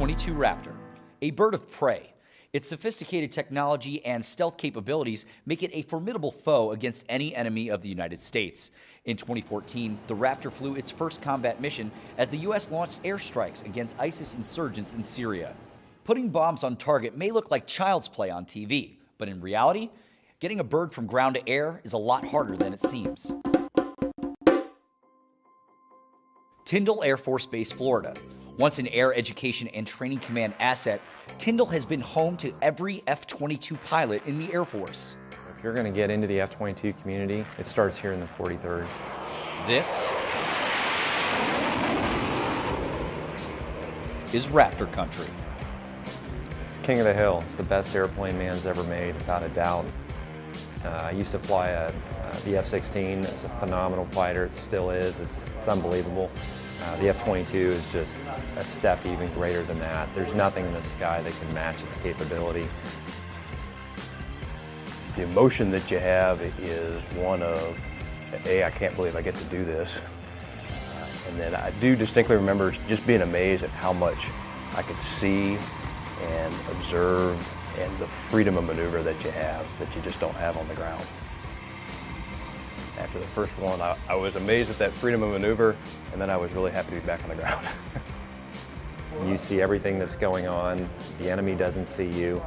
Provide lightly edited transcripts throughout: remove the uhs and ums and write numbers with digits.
F-22 Raptor, a bird of prey. Its sophisticated technology and stealth capabilities make it a formidable foe against any enemy of the United States. In 2014, the Raptor flew its first combat mission as the U.S. launched airstrikes against ISIS insurgents in Syria. Putting bombs on target may look like child's play on TV, but in reality, getting a bird from ground to air is a lot harder than it seems. Tyndall Air Force Base, Florida. Once an Air Education and Training Command asset, Tyndall has been home to every F-22 pilot in the Air Force. If you're going to get into the F-22 community, it starts here in the 43rd. This is Raptor country. It's king of the hill. It's the best airplane man's ever made, without a doubt. I used to fly the F-16. It's a phenomenal fighter. It still is. It's unbelievable. The F-22 is just a step even greater than that. There's nothing in the sky that can match its capability. The emotion that you have is one of, A, I can't believe I get to do this. And then I do distinctly remember just being amazed at how much I could see and observe and the freedom of maneuver that you have that you just don't have on the ground. After the first one, I was amazed at that freedom of maneuver, and then I was really happy to be back on the ground. You see everything that's going on. The enemy doesn't see you.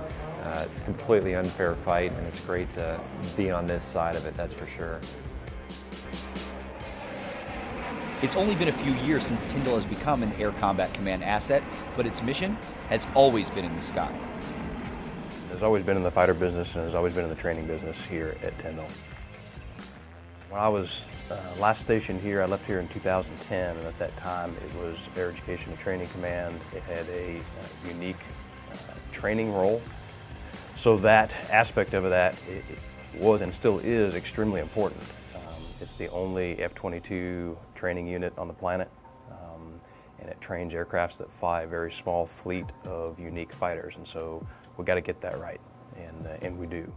It's a completely unfair fight, and it's great to be on this side of it, that's for sure. It's only been a few years since Tyndall has become an Air Combat Command asset, but its mission has always been in the sky. It's always been in the fighter business and has always been in the training business here at Tyndall. When I was last stationed here, I left here in 2010, and at that time it was Air Education and Training Command. It had a unique training role. So that aspect of that it was and still is extremely important. It's the only F-22 training unit on the planet, and it trains aircrafts that fly a very small fleet of unique fighters, and so we got to get that right, and we do.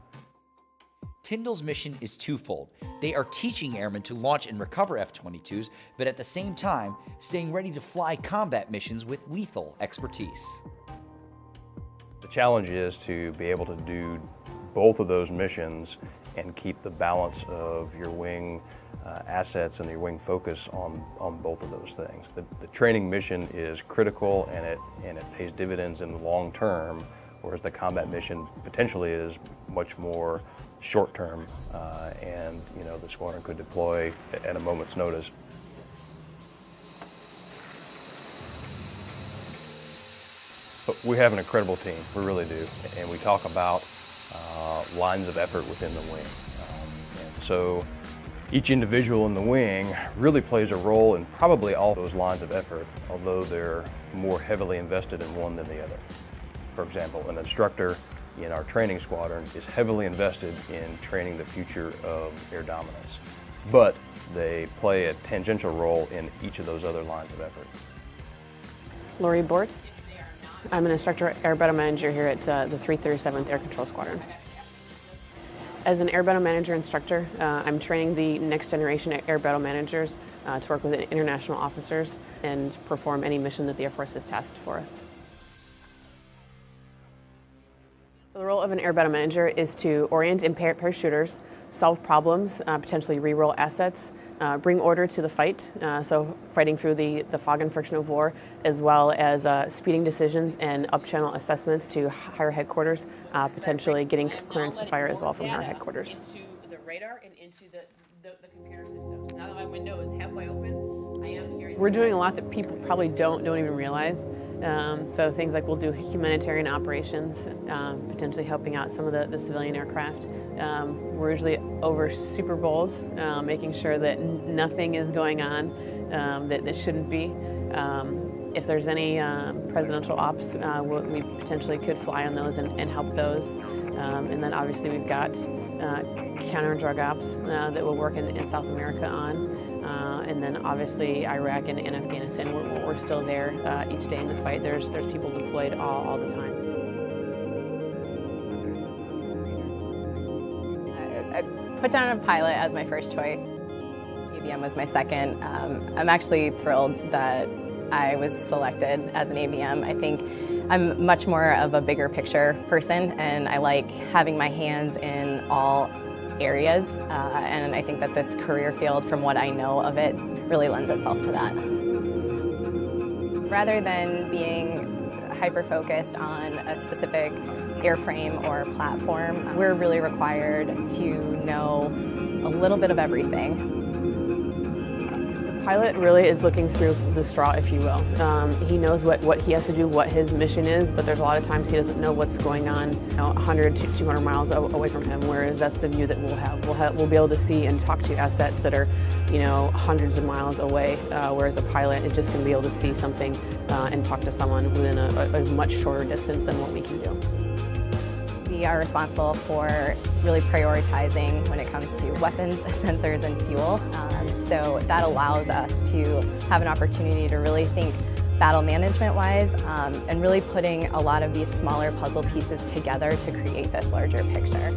Tyndall's mission is twofold. They are teaching airmen to launch and recover F-22s, but at the same time, staying ready to fly combat missions with lethal expertise. The challenge is to be able to do both of those missions and keep the balance of your wing assets and your wing focus on both of those things. The training mission is critical, and it pays dividends in the long term, whereas the combat mission potentially is much more short term, and the squadron could deploy at a moment's notice. But we have an incredible team, we really do, and we talk about lines of effort within the wing. And so each individual in the wing really plays a role in probably all those lines of effort, although they're more heavily invested in one than the other. For example, an instructor in our training squadron is heavily invested in training the future of air dominance, but they play a tangential role in each of those other lines of effort. Lori Bort. I'm an instructor air battle manager here at the 337th Air Control Squadron. As an air battle manager instructor, I'm training the next generation air battle managers to work with international officers and perform any mission that the Air Force has tasked for us. So the role of an air battle manager is to orient and pair shooters, solve problems, potentially re-roll assets, bring order to the fight, so fighting through the fog and friction of war, as well as speeding decisions and up-channel assessments to higher headquarters, potentially getting clearance to fire as well from higher headquarters. Into the radar and into the computer systems. Now that my window is halfway open, I am hearing... We're doing a lot that people probably don't even realize. So things like we'll do humanitarian operations, potentially helping out some of the civilian aircraft. We're usually over Super Bowls, making sure that nothing is going on that shouldn't be. If there's any presidential ops, we potentially could fly on those and help those. And then obviously we've got counter-drug ops that we'll work in South America on. And then obviously Iraq and Afghanistan, we're still there each day in the fight. There's people deployed all the time. I put down a pilot as my first choice. ABM was my second. I'm actually thrilled that I was selected as an ABM. I think I'm much more of a bigger picture person, and I like having my hands in all areas, and I think that this career field, from what I know of it, really lends itself to that. Rather than being hyper-focused on a specific airframe or platform, we're really required to know a little bit of everything. The pilot really is looking through the straw, if you will. He knows what he has to do, what his mission is, but there's a lot of times he doesn't know what's going on 100 to 200 miles away from him, whereas that's the view that we'll have. We'll be able to see and talk to assets that are, hundreds of miles away, whereas a pilot is just going to be able to see something and talk to someone within a much shorter distance than what we can do. We are responsible for really prioritizing when it comes to weapons, sensors, and fuel. So that allows us to have an opportunity to really think battle management-wise and really putting a lot of these smaller puzzle pieces together to create this larger picture.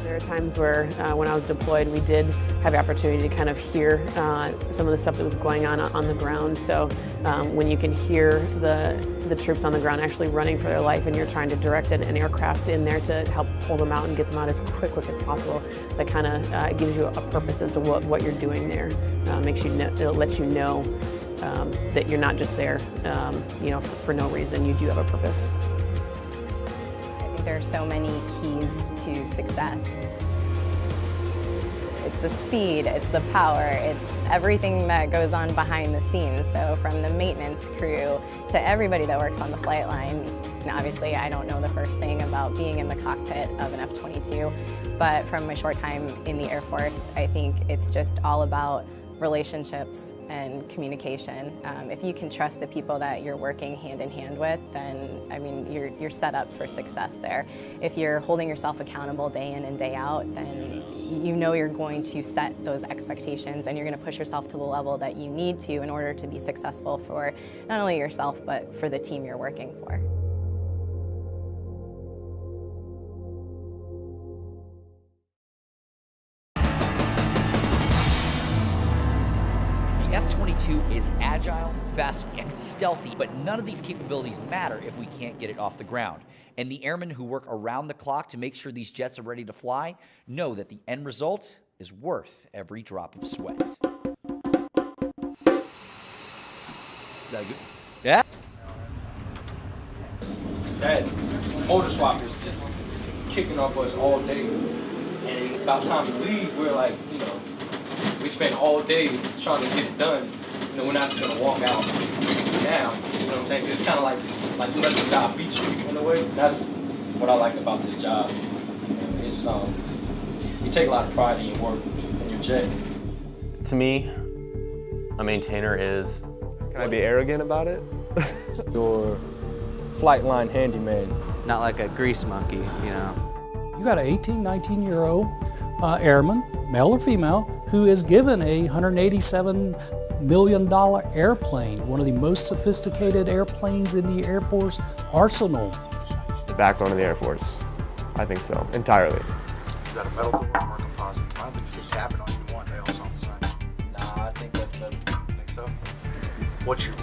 There are times where, when I was deployed, we did have the opportunity to kind of hear some of the stuff that was going on the ground. So when you can hear the troops on the ground actually running for their life, and you're trying to direct an aircraft in there to help pull them out and get them out as quick as possible, that kind of gives you a purpose as to what you're doing there. Makes you it'll let you know that you're not just there, for no reason. You do have a purpose. I think there are so many keys to success. It's the speed, it's the power, it's everything that goes on behind the scenes. So from the maintenance crew to everybody that works on the flight line. And obviously, I don't know the first thing about being in the cockpit of an F-22, but from my short time in the Air Force, I think it's just all about relationships and communication. If you can trust the people that you're working hand in hand with, then you're set up for success there. If you're holding yourself accountable day in and day out, then you know you're going to set those expectations and you're going to push yourself to the level that you need to in order to be successful for not only yourself, but for the team you're working for. The F-22 is agile, fast, and stealthy, but none of these capabilities matter if we can't get it off the ground. And the airmen who work around the clock to make sure these jets are ready to fly know that the end result is worth every drop of sweat. Is that good? Yeah? That motor swap is just kicking off us all day. And about time to leave, we're like, we spent all day trying to get it done. We're not just gonna walk out now. You know what I'm saying? It's kind of like you let the job beat you in a way. That's what I like about this job. It's you take a lot of pride in your work and your jet. To me, a maintainer is. Can I be arrogant about it? Your flight line handyman. Not like a grease monkey, You got an 18, 19-year-old airman, male or female, who is given a $187 million airplane, one of the most sophisticated airplanes in the Air Force arsenal. The backbone of the Air Force. I think so, entirely. Is that a metal door or a composite? I don't think you can tap it on you want. They all sound the same. Nah, I think that's better. You think so?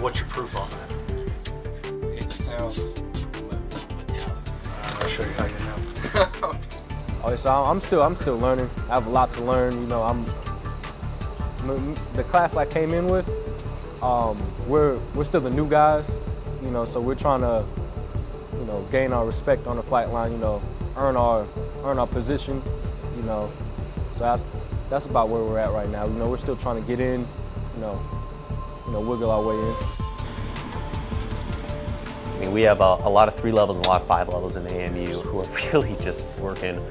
What's your proof on that? It sounds metallic. I'll show you how you know. Okay, so I'm still learning. I have a lot to learn. The class I came in with, we're still the new guys. So we're trying to, gain our respect on the flight line. Earn our position. So that's about where we're at right now. We're still trying to get in. Wiggle our way in. We have a lot of 3 levels and a lot of 5 levels in the AMU who are really just working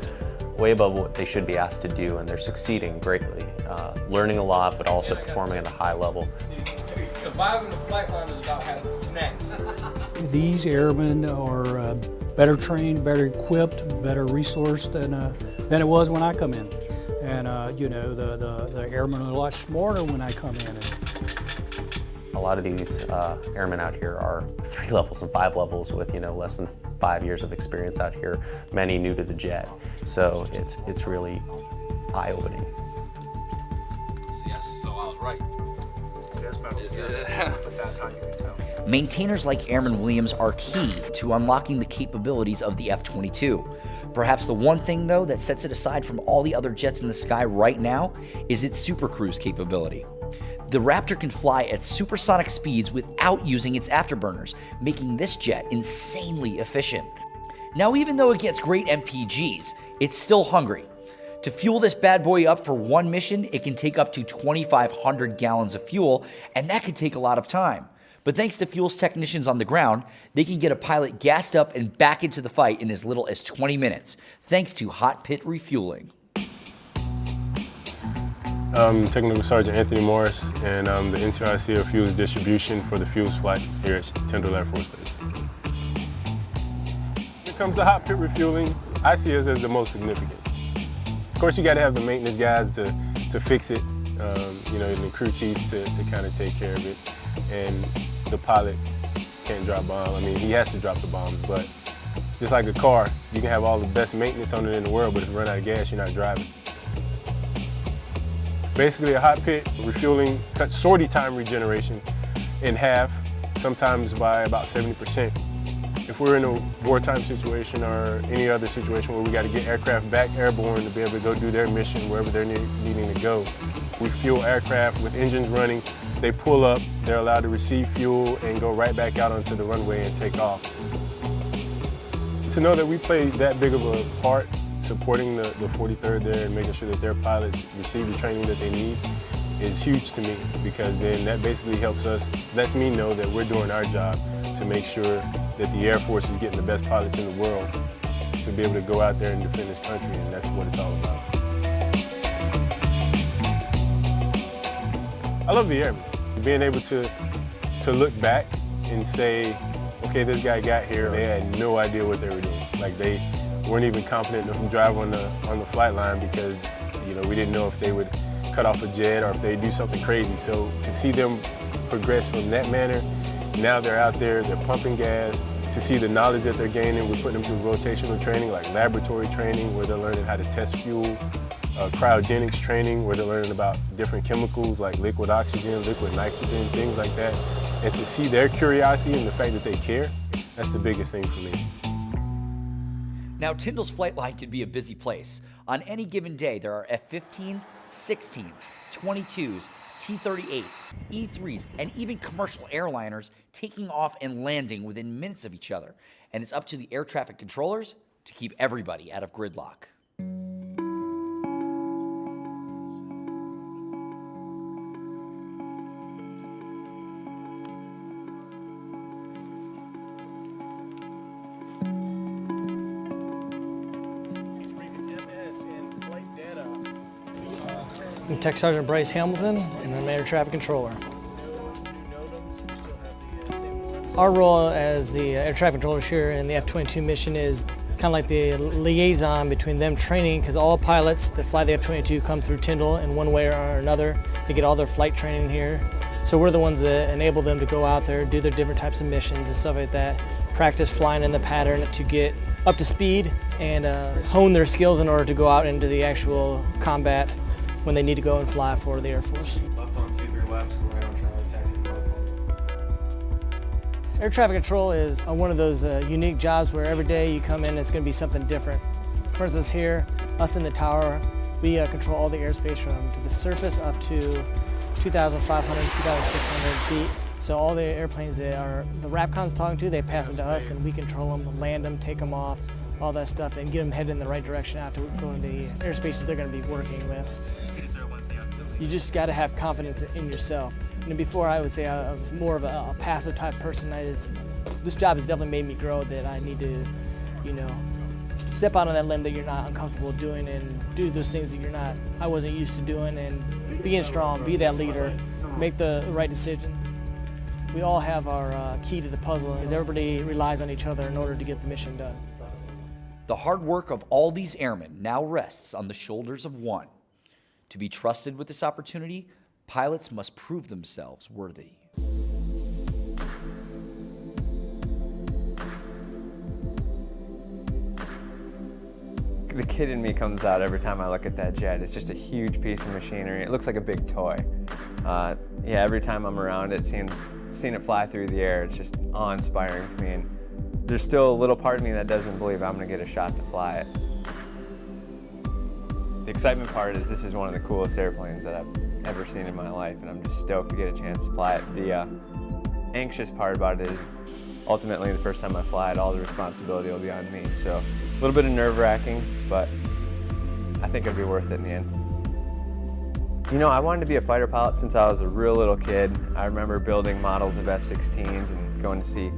way above what they should be asked to do, and they're succeeding greatly, learning a lot, but also performing at a high level. Surviving the flight line is about having snacks. These airmen are better trained, better equipped, better resourced than it was when I come in. And the airmen are a lot smarter when I come in. A lot of these airmen out here are 3 levels and 5 levels with less than 5 years of experience out here, many new to the jet. So it's really eye-opening. Yes, so I was right. It is metal, yes, but that's how you can tell. Maintainers like Airman Williams are key to unlocking the capabilities of the F-22. Perhaps the one thing, though, that sets it aside from all the other jets in the sky right now is its supercruise capability. The Raptor can fly at supersonic speeds without using its afterburners, making this jet insanely efficient. Now, even though it gets great MPGs, it's still hungry. To fuel this bad boy up for one mission, it can take up to 2,500 gallons of fuel, and that could take a lot of time. But thanks to fuels technicians on the ground, they can get a pilot gassed up and back into the fight in as little as 20 minutes, thanks to hot pit refueling. I'm Technical Sergeant Anthony Morris, and I'm the NCRC of Fuels Distribution for the Fuels Flight here at Tyndall Air Force Base. When it comes to hot pit refueling, I see us as the most significant. Of course, you got to have the maintenance guys to fix it, you know, and the crew chiefs to kind of take care of it, and the pilot can't drop bombs. I mean, he has to drop the bombs, but just like a car, you can have all the best maintenance on it in the world, but if you run out of gas, you're not driving. Basically, a hot pit refueling cuts sortie time regeneration in half, sometimes by about 70%. If we're in a wartime situation or any other situation where we got to get aircraft back airborne to be able to go do their mission wherever they're needing to go, we fuel aircraft with engines running. They pull up, they're allowed to receive fuel and go right back out onto the runway and take off. To know that we play that big of a part supporting the 43rd there and making sure that their pilots receive the training that they need is huge to me, because then that basically lets me know that we're doing our job to make sure that the Air Force is getting the best pilots in the world to be able to go out there and defend this country, and that's what it's all about. I love the Airmen. Being able to look back and say, okay, this guy got here, they had no idea what they were doing. Like, they weren't even confident enough to drive on the flight line because, you know, we didn't know if they would cut off a jet or if they do something crazy. So to see them progress from that manner, now they're out there, they're pumping gas. To see the knowledge that they're gaining, we're putting them through rotational training, like laboratory training, where they're learning how to test fuel, cryogenics training, where they're learning about different chemicals like liquid oxygen, liquid nitrogen, things like that. And to see their curiosity and the fact that they care, that's the biggest thing for me. Now, Tyndall's flight line can be a busy place. On any given day, there are F-15s, 16s, 22s, T-38s, E-3s, and even commercial airliners taking off and landing within minutes of each other. And it's up to the air traffic controllers to keep everybody out of gridlock. I'm Tech Sergeant Bryce Hamilton, and I'm Air Traffic Controller. Our role as the air traffic controllers here in the F-22 mission is kind of like the liaison between them training, because all pilots that fly the F-22 come through Tyndall in one way or another. They get all their flight training here. So we're the ones that enable them to go out there, do their different types of missions and stuff like that, practice flying in the pattern to get up to speed and hone their skills in order to go out into the actual combat when they need to go and fly for the Air Force. Left on 23 left, right on Charlie, taxi. Air traffic control is one of those unique jobs where every day you come in, it's going to be something different. For instance, here, us in the tower, we control all the airspace from to the surface up to 2,500, 2,600 feet. So all the airplanes that the RAPCON's talking to, they pass them to us, and we control them, land them, take them off, all that stuff, and get them headed in the right direction out to go in the airspaces they're going to be working with. You just got to have confidence in yourself. And before, I would say I was more of a passive type person. This job has definitely made me grow, that I need to, you know, step out on that limb that you're not uncomfortable doing and do those things that I wasn't used to doing, and being strong, be that leader, make the right decisions. We all have our key to the puzzle, because everybody relies on each other in order to get the mission done. The hard work of all these airmen now rests on the shoulders of one. To be trusted with this opportunity, pilots must prove themselves worthy. The kid in me comes out every time I look at that jet. It's just a huge piece of machinery. It looks like a big toy. Yeah, every time I'm around it, seeing seeing it fly through the air, it's just awe-inspiring to me. And there's still a little part of me that doesn't believe I'm gonna get a shot to fly it. The excitement part is this is one of the coolest airplanes that I've ever seen in my life, and I'm just stoked to get a chance to fly it. The anxious part about it is ultimately the first time I fly it, all the responsibility will be on me. So a little bit of nerve-wracking, but I think it'll be worth it in the end. You know, I wanted to be a fighter pilot since I was a real little kid. I remember building models of F-16s and going to see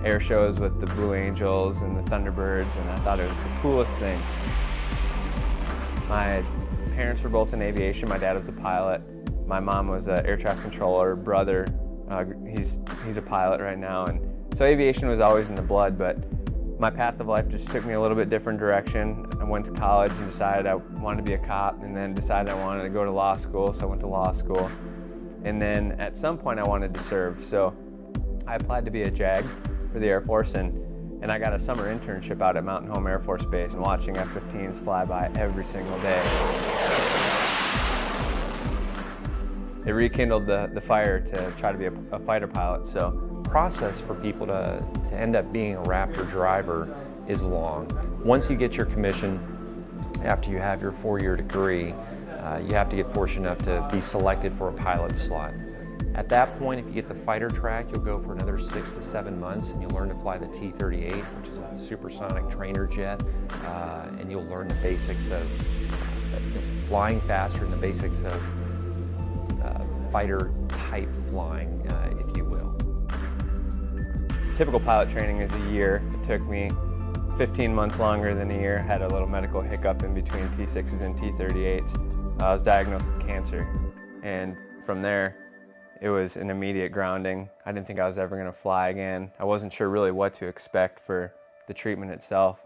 air shows with the Blue Angels and the Thunderbirds, and I thought it was the coolest thing. My parents were both in aviation. My dad was a pilot. My mom was an air traffic controller. Brother, he's a pilot right now, and so aviation was always in the blood, but my path of life just took me a little bit different direction. I went to college and decided I wanted to be a cop, and then decided I wanted to go to law school, so I went to law school. And then at some point I wanted to serve, so I applied to be a JAG for the Air Force, and I got a summer internship out at Mountain Home Air Force Base and watching F-15s fly by every single day. It rekindled the fire to try to be a fighter pilot. So process for people to end up being a Raptor driver is long. Once you get your commission, after you have your 4-year degree, you have to get fortunate enough to be selected for a pilot slot. At that point, if you get the fighter track, you'll go for another 6 to 7 months, and you'll learn to fly the T-38, which is a supersonic trainer jet, and you'll learn the basics of flying faster and the basics of fighter-type flying, if you will. Typical pilot training is a year. It took me 15 months longer than a year. I had a little medical hiccup in between T6s and T38s. I was diagnosed with cancer, and from there, it was an immediate grounding. I didn't think I was ever going to fly again. I wasn't sure really what to expect for the treatment itself.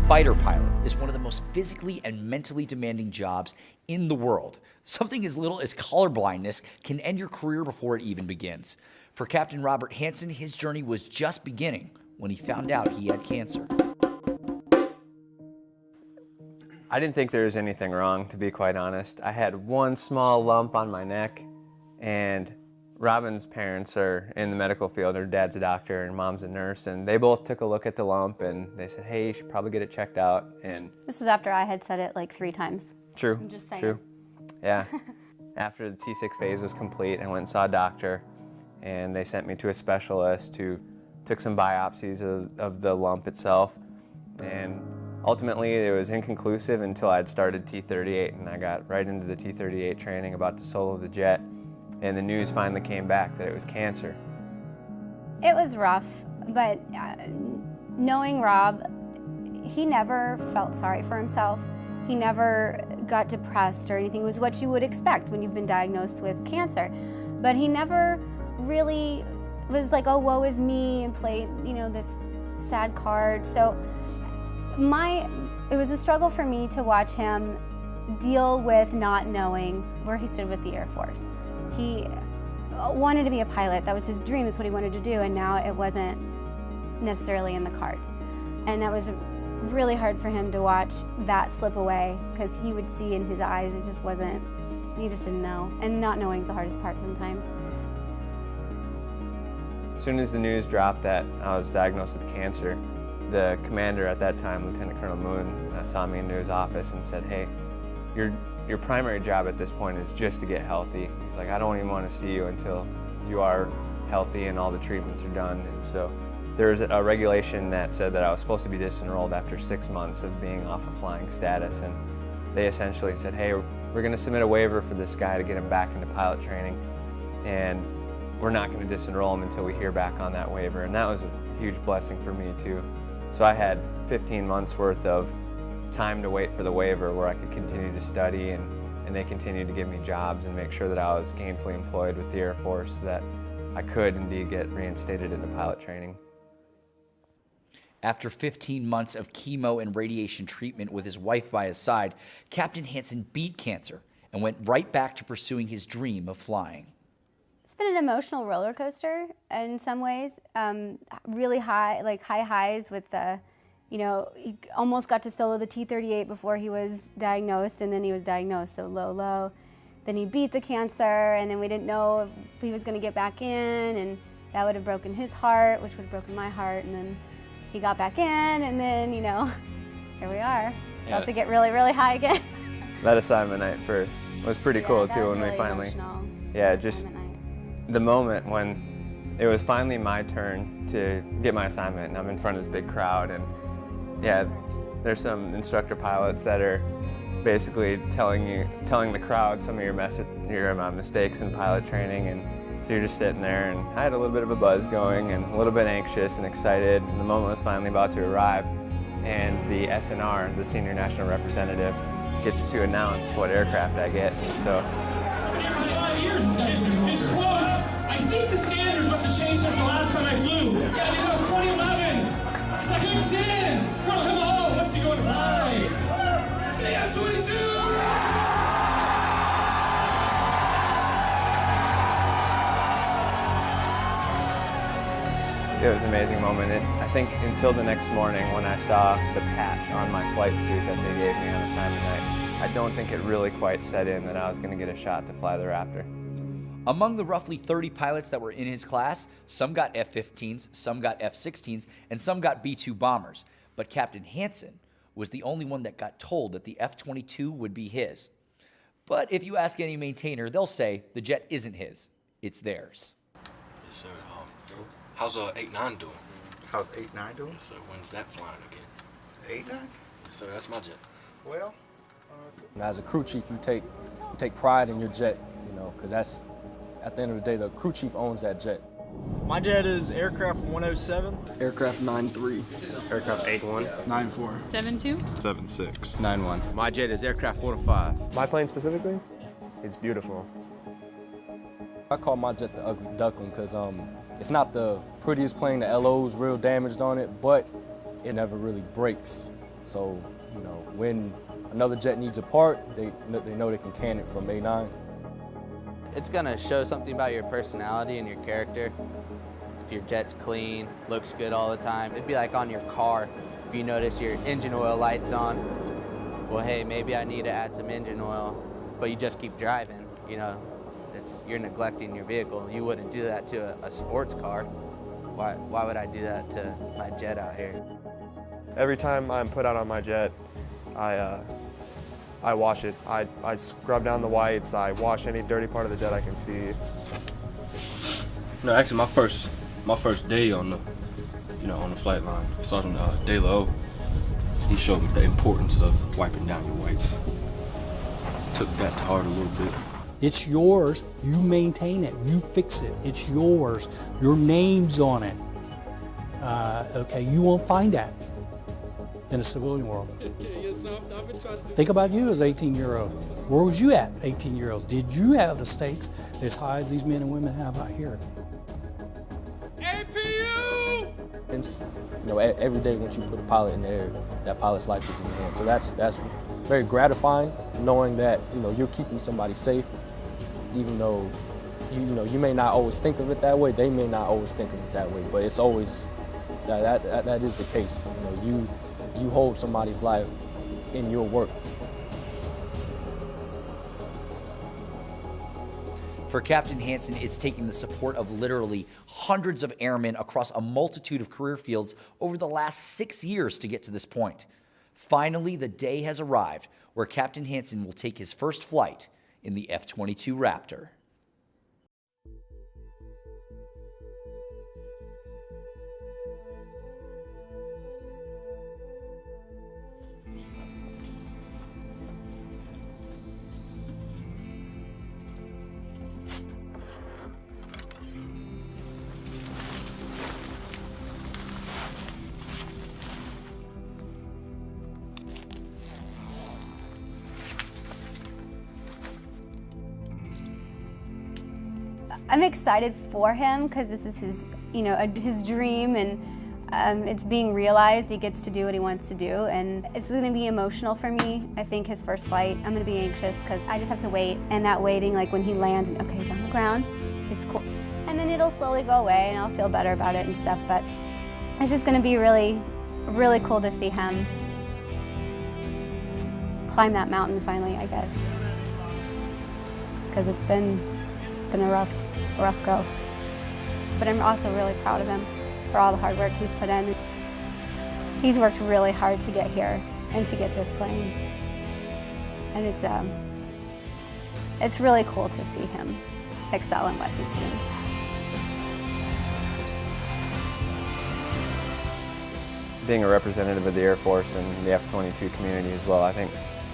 Fighter pilot is one of the most physically and mentally demanding jobs in the world. Something as little as colorblindness can end your career before it even begins. For Captain Robert Hansen, his journey was just beginning when he found out he had cancer. I didn't think there was anything wrong, to be quite honest. I had one small lump on my neck, and Robin's parents are in the medical field. Her dad's a doctor and mom's a nurse, and they both took a look at the lump and they said, hey, you should probably get it checked out. And this was after I had said it like 3 times. True, I'm just saying. True. Yeah. After the T6 phase was complete, I went and saw a doctor, and they sent me to a specialist who took some biopsies of the lump itself. And ultimately, it was inconclusive until I'd started T38, and I got right into the T38 training, about to solo the jet. And the news finally came back that it was cancer. It was rough, but knowing Rob, he never felt sorry for himself. He never got depressed or anything. It was what you would expect when you've been diagnosed with cancer. But he never really was like, oh, woe is me, and played, you know, this sad card. So it was a struggle for me to watch him deal with not knowing where he stood with the Air Force. He wanted to be a pilot. That was his dream. That's what he wanted to do, and now it wasn't necessarily in the cards. And that was really hard for him to watch that slip away, because he would see in his eyes it just wasn't, he just didn't know. And not knowing is the hardest part sometimes. As soon as the news dropped that I was diagnosed with cancer, the commander at that time, Lieutenant Colonel Moon, saw me into his office and said, hey, your primary job at this point is just to get healthy. He's like, I don't even want to see you until you are healthy and all the treatments are done. And so there's a regulation that said that I was supposed to be disenrolled after 6 months of being off of flying status. And they essentially said, hey, we're going to submit a waiver for this guy to get him back into pilot training. And we're not going to disenroll him until we hear back on that waiver. And that was a huge blessing for me too. So I had 15 months worth of time to wait for the waiver where I could continue to study, and they continued to give me jobs and make sure that I was gainfully employed with the Air Force so that I could indeed get reinstated into pilot training. After 15 months of chemo and radiation treatment with his wife by his side, Captain Hansen beat cancer and went right back to pursuing his dream of flying. It's been an emotional roller coaster in some ways. Really high, like high highs with the You know, he almost got to solo the T-38 before he was diagnosed, and then he was diagnosed, so low. Then he beat the cancer, and then we didn't know if he was going to get back in, and that would have broken his heart, which would have broken my heart, and then he got back in, and then, you know, here we are. About to get really, really high again. That assignment night was pretty cool too when really we finally, emotional. just the moment when it was finally my turn to get my assignment, and I'm in front of this big crowd, and yeah, there's some instructor pilots that are basically telling the crowd some of your mistakes in pilot training, and so you're just sitting there, and I had a little bit of a buzz going and a little bit anxious and excited, and the moment was finally about to arrive, and the SNR, the Senior National Representative, gets to announce what aircraft I get, and so. His quotes, I think the standards must have changed since the last time I flew. Yeah, I think that was 2011. He's like, who's in? Colonel Himmel, what's he going to fly? They have 22! It was an amazing moment. I think until the next morning when I saw the patch on my flight suit that they gave me on assignment night, I don't think it really quite set in that I was going to get a shot to fly the Raptor. Among the roughly 30 pilots that were in his class, some got F-15s, some got F-16s, and some got B-2 bombers. But Captain Hansen was the only one that got told that the F-22 would be his. But if you ask any maintainer, they'll say the jet isn't his, it's theirs. Yes, sir. How's 8-9 doing? How's 8-9 doing? So when's that flying again? 8-9? So that's my jet. Well, as a crew chief, you take pride in your jet, you know, because that's, at the end of the day, the crew chief owns that jet. My jet is aircraft 107. Aircraft 93. Aircraft 81. 94. 72. 76. 91. My jet is aircraft 105. My plane specifically, it's beautiful. I call my jet the ugly duckling because it's not the prettiest plane, the LO's real damaged on it, but it never really breaks. So, you know, when another jet needs a part, they know they can can it from A9. It's gonna show something about your personality and your character. If your jet's clean, looks good all the time. It'd be like on your car. If you notice your engine oil light's on, well, hey, maybe I need to add some engine oil, but you just keep driving, you know. You're neglecting your vehicle. You wouldn't do that to a sports car. Why would I do that to my jet out here? Every time I'm put out on my jet, I wash it. I scrub down the whites. I wash any dirty part of the jet I can see. No, actually, my first day on the flight line, Sergeant De La, he showed me the importance of wiping down your whites. Took that to heart a little bit. It's yours, you maintain it, you fix it, it's yours, your name's on it. Okay, you won't find that in the civilian world. Think about you as 18-year-old. Where was you at, 18-year-olds? Did you have the stakes as high as these men and women have out here? APU! And, you know, every day once you put a pilot in the air, that pilot's life is in your hands. So that's very gratifying, knowing that, you know, you're keeping somebody safe. Even though, you may not always think of it that way, they may not always think of it that way, but it's always, that is the case. You know, you hold somebody's life in your work. For Captain Hansen, it's taking the support of literally hundreds of airmen across a multitude of career fields over the last 6 years to get to this point. Finally, the day has arrived where Captain Hansen will take his first flight in the F-22 Raptor. I'm excited for him because this is his, his dream, and it's being realized. He gets to do what he wants to do, and it's going to be emotional for me. I think his first flight, I'm going to be anxious because I just have to wait, and that waiting, like when he lands, and okay, he's on the ground, it's cool, and then it'll slowly go away, and I'll feel better about it and stuff. But it's just going to be really really cool to see him climb that mountain finally, I guess. Because it's been a rough go. But I'm also really proud of him for all the hard work he's put in. He's worked really hard to get here and to get this plane. And it's really cool to see him excel in what he's doing. Being a representative of the Air Force and the F-22 community as well, I think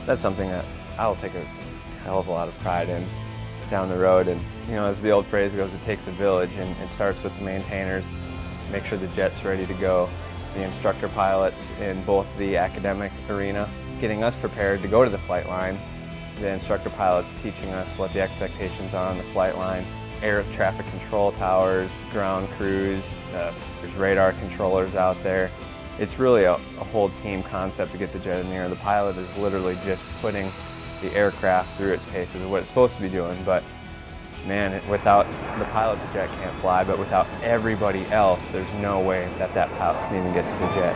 that's something that I'll take a hell of a lot of pride in down the road. And you know, as the old phrase goes, it takes a village, and it starts with the maintainers. Make sure the jet's ready to go. The instructor pilots in both the academic arena, getting us prepared to go to the flight line. The instructor pilots teaching us what the expectations are on the flight line. Air traffic control towers, ground crews, there's radar controllers out there. It's really a whole team concept to get the jet in the air. The pilot is literally just putting the aircraft through its paces of what it's supposed to be doing. But man, without the pilot, the jet can't fly. But without everybody else, there's no way that pilot can even get to the jet.